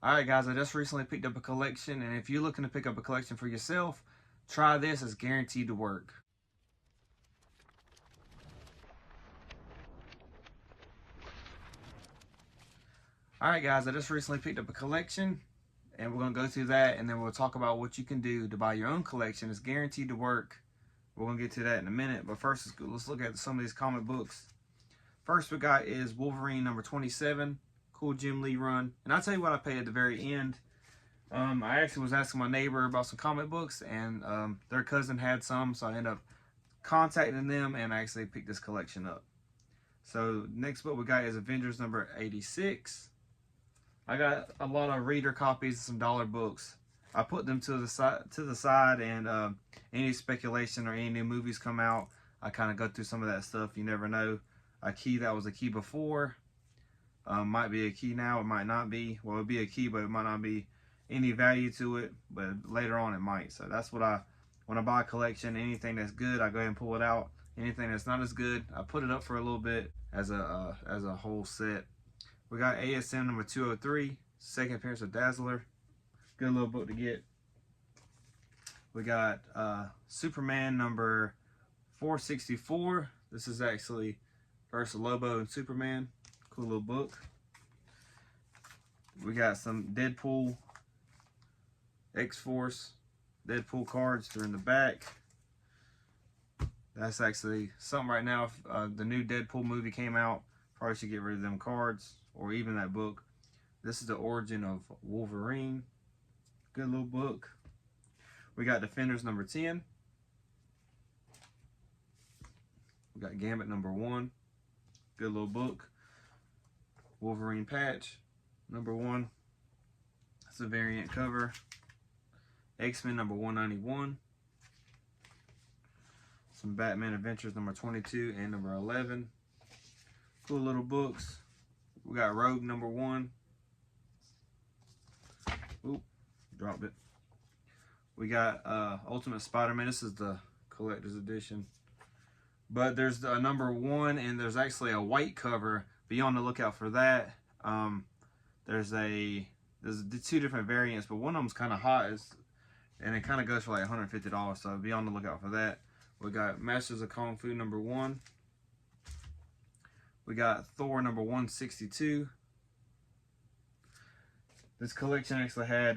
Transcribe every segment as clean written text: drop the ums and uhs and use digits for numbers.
Alright guys, I just recently picked up a collection, and if you're looking to pick up a collection for yourself, try this. It's guaranteed to work. Alright guys, I just recently picked up a collection, and we're going to go through that, and then we'll talk about what you can do to buy your own collection. It's guaranteed to work. We're going to get to that in a minute, but first let's look at some of these comic books. First we got is Wolverine number 27, cool Jim Lee run. And I'll tell you what I paid at the very end. I actually was asking my neighbor about some comic books, and their cousin had some, so I ended up contacting them and I actually picked this collection up. So next book we got is Avengers number 86. I got a lot of reader copies of some dollar books. I put them to the side, and any speculation or any new movies come out, I kind of go through some of that stuff. You never know. A key that was a key before might be a key now. It might not be. Well, it'll be a key, but it might not be any value to it, but later on it might. So that's what when I buy a collection, anything that's good, I go ahead and pull it out. Anything that's not as good, I put it up for a little bit as a whole set. We got ASM number 203, second appearance of Dazzler. Good little book to get. We got Superman number 464. This is actually versus Lobo and Superman. Cool little book. We got some Deadpool, X-Force, Deadpool cards. They're in the back. That's actually something right now. If the new Deadpool movie came out, probably should get rid of them cards or even that book. This is the origin of Wolverine. Good little book. We got Defenders number 10. We got Gambit number 1. Good little book. Wolverine patch number 1. That's a variant cover. X-Men number 191. Some Batman Adventures number 22 and number 11. Cool little books. We got Rogue number 1. Oop, dropped it. We got Ultimate Spider-Man. This is the collector's edition. But there's the number 1, and there's actually a white cover. Be on the lookout for that. There's two different variants, but one of them's kind of hot, and it kind of goes for like $150. So be on the lookout for that. We got Masters of Kung Fu number 1. We got Thor number 162. This collection actually had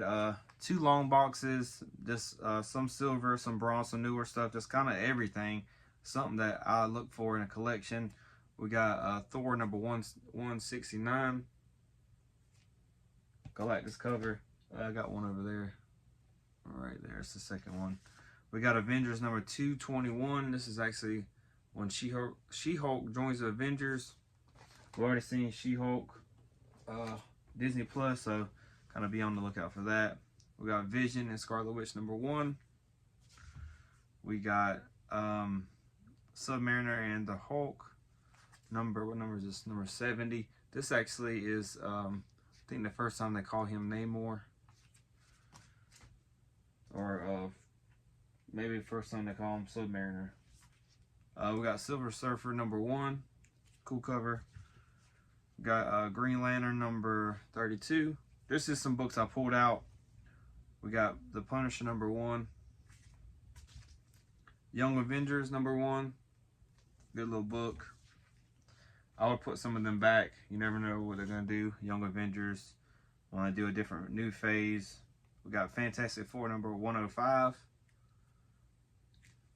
2 long boxes, just some silver, some bronze, some newer stuff, just kind of everything. Something that I look for in a collection. We got Thor number 169. Galactus cover. I got one over there. Right there, it's the second one. We got Avengers number 221. This is actually when She-Hulk joins the Avengers. We've already seen She-Hulk Disney Plus, so kind of be on the lookout for that. We got Vision and Scarlet Witch number 1. We got Submariner and the Hulk. What number is this? Number 70. This actually is, I think the first time they call him Namor. Or maybe the first time they call him Submariner. We got Silver Surfer number 1. Cool cover. We got Green Lantern number 32. This is some books I pulled out. We got The Punisher number 1. Young Avengers number 1. Good little book. I would put some of them back. You never know what they're going to do. Young Avengers. Want to do a different new phase. We got Fantastic Four number 105.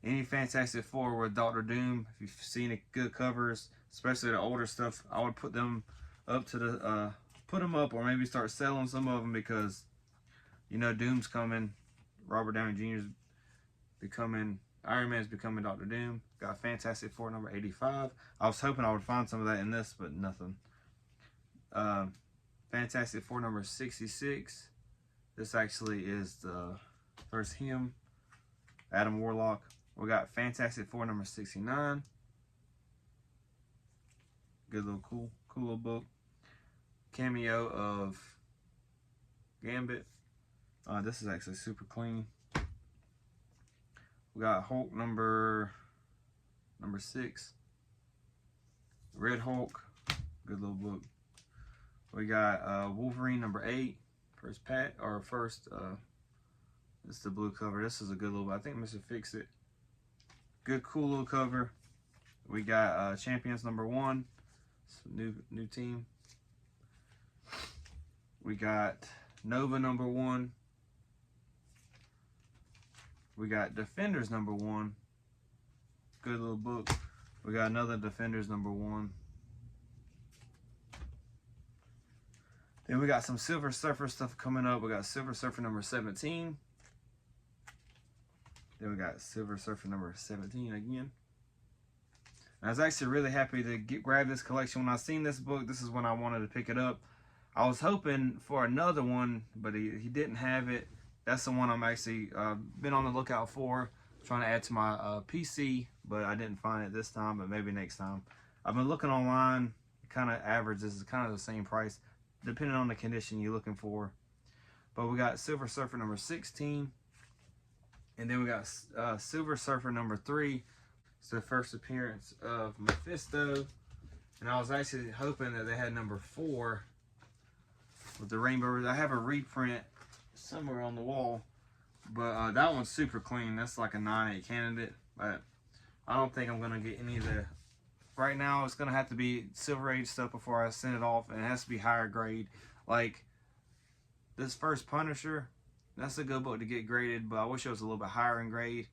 Any Fantastic Four with Doctor Doom, if you've seen the good covers, especially the older stuff, I would put them up to the, put them up or maybe start selling some of them because, you know, Doom's coming. Robert Downey Jr.'s becoming, Iron Man's becoming Doctor Doom. Got Fantastic Four number 85. I was hoping I would find some of that in this, but nothing. Fantastic Four number 66. This actually is the first him, Adam Warlock. We got Fantastic Four number 69. Good little cool little book. Cameo of Gambit. This is actually super clean. We got Hulk number 6. Red Hulk. Good little book. We got Wolverine number 8. First pat or first. It's the blue cover. This is a good little. I think Mr. Fix It. Good, cool little cover. We got Champions #1. New team. We got Nova #1. We got Defenders #1. Good little book. We got another Defenders #1. Then we got some Silver Surfer stuff coming up. We got Silver Surfer #17. Then we got Silver Surfer #17 again. I was actually really happy to grab this collection. When I seen this book, this is when I wanted to pick it up. I was hoping for another one, but he didn't have it. That's the one I'm actually been on the lookout for, trying to add to my PC, but I didn't find it this time, but maybe next time. I've been looking online, kind of average. This is kind of the same price, depending on the condition you're looking for. But we got Silver Surfer #16. And then we got Silver Surfer #3. It's the first appearance of Mephisto. And I was actually hoping that they had #4 with the rainbow. I have a reprint somewhere on the wall. But that one's super clean. That's like a 9/8 candidate. But I don't think I'm going to get any of the... Right now, it's going to have to be Silver Age stuff before I send it off. And it has to be higher grade. Like this first Punisher... That's a good book to get graded, but I wish it was a little bit higher in grade.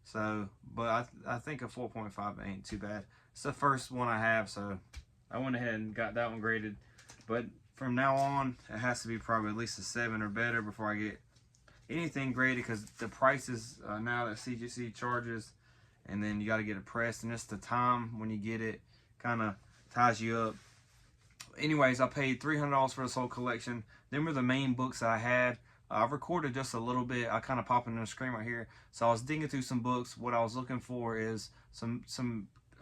So, but I think a 4.5 ain't too bad. It's the first one I have, so I went ahead and got that one graded. But from now on, it has to be probably at least a 7 or better before I get anything graded, because the prices now that CGC charges, and then you got to get it pressed, and it's the time when you get it kind of ties you up. Anyways, I paid $300 for this whole collection. Them were the main books I had. I've recorded just a little bit. I kind of popped in the screen right here. So I was digging through some books. What I was looking for is some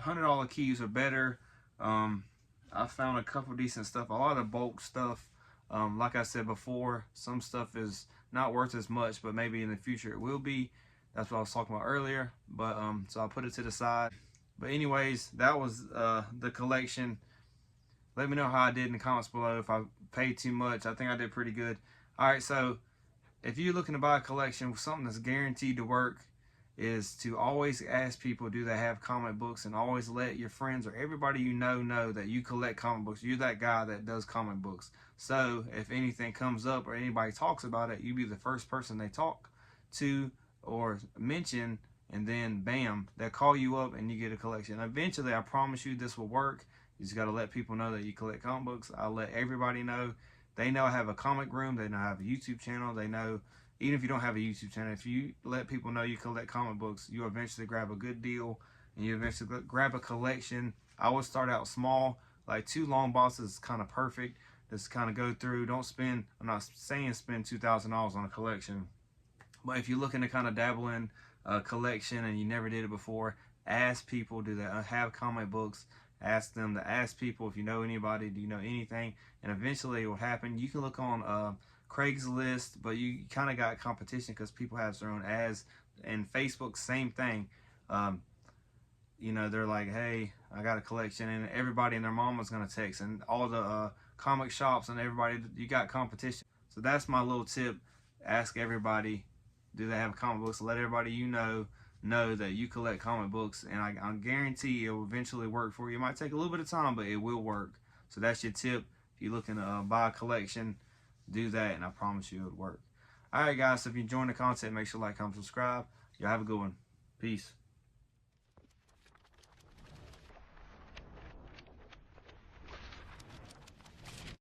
$100 keys or better. I found a couple decent stuff. A lot of bulk stuff. Like I said before, some stuff is not worth as much, but maybe in the future it will be. That's what I was talking about earlier. But so I put it to the side. But anyways, that was the collection. Let me know how I did in the comments below. If I paid too much, I think I did pretty good. All right, so if you're looking to buy a collection, something that's guaranteed to work is to always ask people, do they have comic books, and always let your friends or everybody you know that you collect comic books. You're that guy that does comic books. So if anything comes up or anybody talks about it, you be the first person they talk to or mention, and then bam, they'll call you up and you get a collection. Eventually, I promise you this will work. You just got to let people know that you collect comic books. I'll let everybody know. They know I have a comic room. They know I have a YouTube channel. They know, even if you don't have a YouTube channel, if you let people know you collect comic books, you eventually grab a good deal, and you eventually grab a collection. I always start out small, like 2 long boxes is kind of perfect. Just kind of go through. Don't spend, I'm not saying spend $2,000 on a collection, but if you're looking to kind of dabble in a collection and you never did it before, ask people, do they have comic books? Ask them to ask people, if you know anybody, do you know anything? And eventually it will happen. You can look on Craigslist, but you kind of got competition because people have their own ads. And Facebook, same thing. You know, they're like, hey, I got a collection, and everybody and their mama's going to text. And all the comic shops and everybody, you got competition. So that's my little tip. Ask everybody, do they have comic books? Let everybody you know that you collect comic books, and I guarantee it will eventually work for you. It might take a little bit of time, but it will work. So that's your tip. If you're looking to buy a collection, do that, and I promise you it'll work. All right, guys, so if you're enjoying the content, make sure to like, comment, subscribe. Y'all have a good one. Peace.